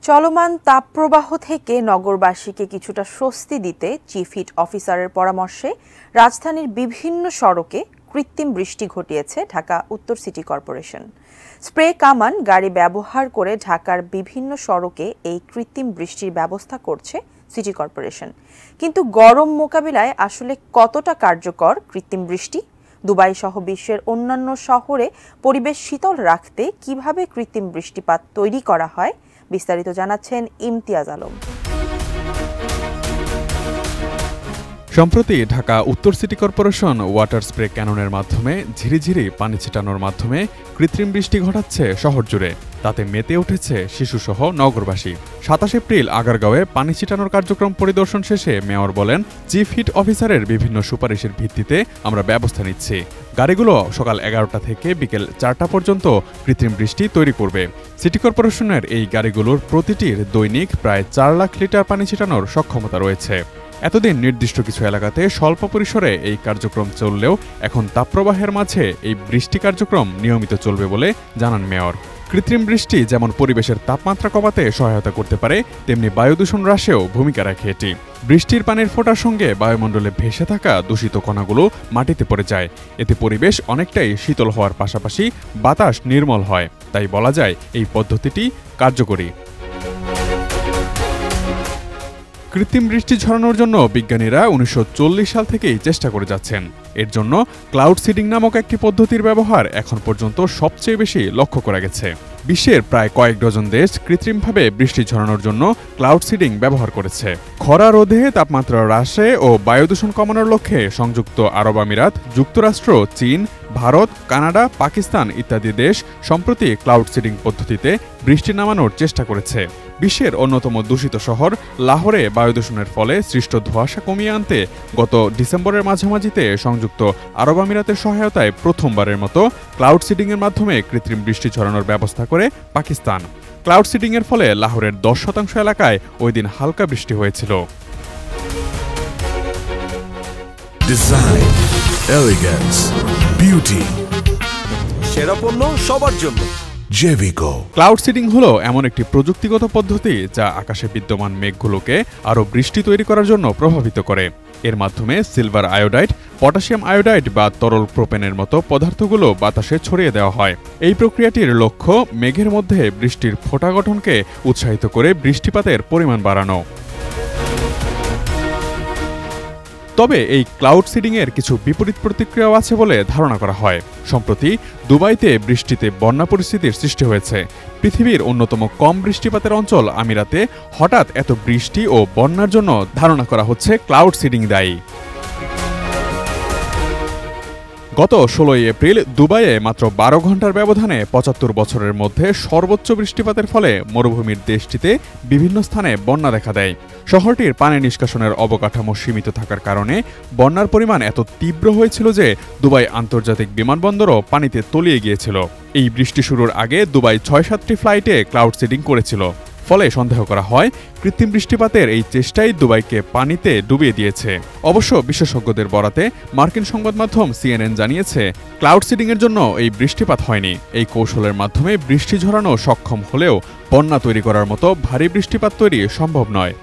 চলমান তাপপ্রবাহ থেকে নগরবাসীকে কিছুটা স্বস্তি দিতে চিফ হিট অফিসারের পরামর্শে রাজধানীর বিভিন্ন সড়কে কৃত্রিম বৃষ্টি ঘটিয়েছে ঢাকা উত্তর সিটি কর্পোরেশন। স্প্রে কামান গাড়ি ব্যবহার করে ঢাকার বিভিন্ন সড়কে এই কৃত্রিম বৃষ্টির ব্যবস্থা করছে সিটি কর্পোরেশন। কিন্তু গরম মোকাবিলায় আসলে কতটা কার্যকর কৃত্রিম বৃষ্টি, দুবাই সহ বিশ্বের অন্যান্য শহরে পরিবেশ শীতল রাখতে কিভাবে কৃত্রিম বৃষ্টিপাত তৈরি করা হয়, বিস্তারিত জানাচ্ছেন ইমতিয়াজ আলম। সম্প্রতি ঢাকা উত্তর সিটি কর্পোরেশন ওয়াটার স্প্রে ক্যাননের মাধ্যমে ঝিরিঝিরি পানি ছিটানোর মাধ্যমে কৃত্রিম বৃষ্টি ঘটাচ্ছে শহর জুড়ে। তাতে মেতে উঠেছে শিশুসহ নগরবাসী। ২৭ এপ্রিল আগারগাঁওয়ে পানি ছিটানোর কার্যক্রম পরিদর্শন শেষে মেয়র বলেন, চিফ হিট অফিসারের বিভিন্ন সুপারিশের ভিত্তিতে আমরা ব্যবস্থা নিচ্ছি। গাড়িগুলো সকাল ১১টা থেকে বিকেল ৪টা পর্যন্ত কৃত্রিম বৃষ্টি তৈরি করবে। সিটি কর্পোরেশনের এই গাড়িগুলোর প্রতিটির দৈনিক প্রায় ৪ লাখ লিটার পানি ছিটানোর সক্ষমতা রয়েছে। এতদিন নির্দিষ্ট কিছু এলাকাতে স্বল্প পরিসরে এই কার্যক্রম চললেও এখন তাপপ্রবাহের মাঝে এই বৃষ্টি কার্যক্রম নিয়মিত চলবে বলে জানান মেয়র। কৃত্রিম বৃষ্টি যেমন পরিবেশের তাপমাত্রা কমাতে সহায়তা করতে পারে, তেমনি বায়ু দূষণ হ্রাসেও ভূমিকা রাখে এটি। বৃষ্টির পানির ফোঁটার সঙ্গে বায়ুমণ্ডলে ভেসে থাকা দূষিত কণাগুলো মাটিতে পড়ে যায়। এতে পরিবেশ অনেকটাই শীতল হওয়ার পাশাপাশি বাতাস নির্মল হয়। তাই বলা যায় এই পদ্ধতিটি কার্যকরী। কৃত্রিম বৃষ্টি ঝরানোর জন্য বিজ্ঞানীরা ১৯৪০ সাল থেকেই চেষ্টা করে যাচ্ছেন। এর জন্য ক্লাউড সিডিং নামক একটি পদ্ধতির ব্যবহার এখন পর্যন্ত সবচেয়ে বেশি লক্ষ্য করা গেছে। বিশ্বের প্রায় কয়েক ডজন দেশ কৃত্রিমভাবে বৃষ্টি ঝরানোর জন্য ক্লাউড সিডিং ব্যবহার করেছে। খরা রোধে, তাপমাত্রা হ্রাসে ও বায়ু দূষণ কমানোর লক্ষ্যে সংযুক্ত আরব আমিরাত, যুক্তরাষ্ট্র, চীন, ভারত, কানাডা, পাকিস্তান ইত্যাদি দেশ সম্প্রতি ক্লাউড সিডিং পদ্ধতিতে বৃষ্টি নামানোর চেষ্টা করেছে। বিশ্বের অন্যতম দূষিত শহর লাহোরে বায়ু দূষণের ফলে সৃষ্ট ধোঁয়াশা কমিয়ে আনতে গত ডিসেম্বরের মাঝামাঝিতে সংযুক্ত আরব আমিরাতের সহায়তায় প্রথমবারের মতো ক্লাউড সিডিংয়ের মাধ্যমে কৃত্রিম বৃষ্টি ঝরানোর ব্যবস্থা করে পাকিস্তান। ক্লাউড সিডিংয়ের ফলে লাহোরের ১০% এলাকায় ওই দিন হালকা বৃষ্টি হয়েছিল। ডিজাইন, এলিগেন্স, বিউটি, সেরা পণ্য সবার জন্য জেভিকো। ক্লাউড সিডিং হলো এমন একটি প্রযুক্তিগত পদ্ধতি যা আকাশে বিদ্যমান মেঘগুলোকে আরও বৃষ্টি তৈরি করার জন্য প্রভাবিত করে। এর মাধ্যমে সিলভার আয়োডাইড, পটাশিয়াম আয়োডাইড বা তরল প্রোপেনের মতো পদার্থগুলো বাতাসে ছড়িয়ে দেওয়া হয়। এই প্রক্রিয়াটির লক্ষ্য মেঘের মধ্যে বৃষ্টির ফোঁটা গঠনকে উৎসাহিত করে বৃষ্টিপাতের পরিমাণ বাড়ানো। তবে এই ক্লাউড সিডিংয়ের কিছু বিপরীত প্রতিক্রিয়াও আছে বলে ধারণা করা হয়। সম্প্রতি দুবাইতে বৃষ্টিতে বন্যা পরিস্থিতির সৃষ্টি হয়েছে। পৃথিবীর অন্যতম কম বৃষ্টিপাতের অঞ্চল আমিরাতে হঠাৎ এত বৃষ্টি ও বন্যার জন্য ধারণা করা হচ্ছে ক্লাউড সিডিং দায়ী। গত ১৬ এপ্রিল দুবাইয়ে মাত্র ১২ ঘন্টার ব্যবধানে ৭৫ বছরের মধ্যে সর্বোচ্চ বৃষ্টিপাতের ফলে মরুভূমির দেশটিতে বিভিন্ন স্থানে বন্যা দেখা দেয়। শহরটির পানি নিষ্কাশনের অবকাঠামো সীমিত থাকার কারণে বন্যার পরিমাণ এত তীব্র হয়েছিল যে দুবাই আন্তর্জাতিক বিমানবন্দরও পানিতে তলিয়ে গিয়েছিল। এই বৃষ্টি শুরুর আগে দুবাই ৬-৭টি ফ্লাইটে ক্লাউড সিডিং করেছিল। ফলে সন্দেহ করা হয় কৃত্রিম বৃষ্টিপাতের এই চেষ্টাই দুবাইকে পানিতে ডুবিয়ে দিয়েছে। অবশ্য বিশেষজ্ঞদের বরাতে মার্কিন সংবাদ মাধ্যম CNN জানিয়েছে, ক্লাউড সিডিংয়ের জন্য এই বৃষ্টিপাত হয়নি। এই কৌশলের মাধ্যমে বৃষ্টি ঝরানো সক্ষম হলেও বন্যা তৈরি করার মতো ভারী বৃষ্টিপাত তৈরি সম্ভব নয়।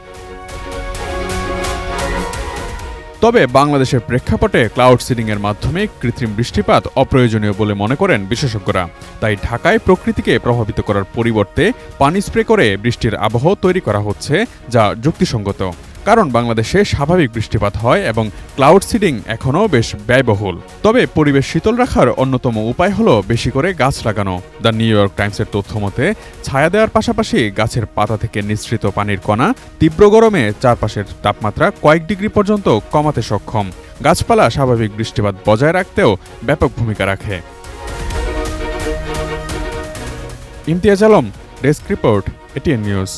তবে বাংলাদেশের প্রেক্ষাপটে ক্লাউড সিডিংয়ের মাধ্যমে কৃত্রিম বৃষ্টিপাত অপ্রয়োজনীয় বলে মনে করেন বিশেষজ্ঞরা। তাই ঢাকায় প্রকৃতিকে প্রভাবিত করার পরিবর্তে পানি স্প্রে করে বৃষ্টির আবহ তৈরি করা হচ্ছে, যা যুক্তিসঙ্গত। কারণ বাংলাদেশে স্বাভাবিক বৃষ্টিপাত হয় এবং ক্লাউড সিডিং এখনও বেশ ব্যয়বহুল। তবে পরিবেশ শীতল রাখার অন্যতম উপায় হলো বেশি করে গাছ লাগানো। দ্য নিউ ইয়র্ক টাইমসের তথ্য মতে ছায়া দেওয়ার পাশাপাশি গাছের পাতা থেকে নিঃসৃত পানির কণা তীব্র গরমে চারপাশের তাপমাত্রা কয়েক ডিগ্রি পর্যন্ত কমাতে সক্ষম। গাছপালা স্বাভাবিক বৃষ্টিপাত বজায় রাখতেও ব্যাপক ভূমিকা রাখে। Imtiaz Alam, desk report, ATN news.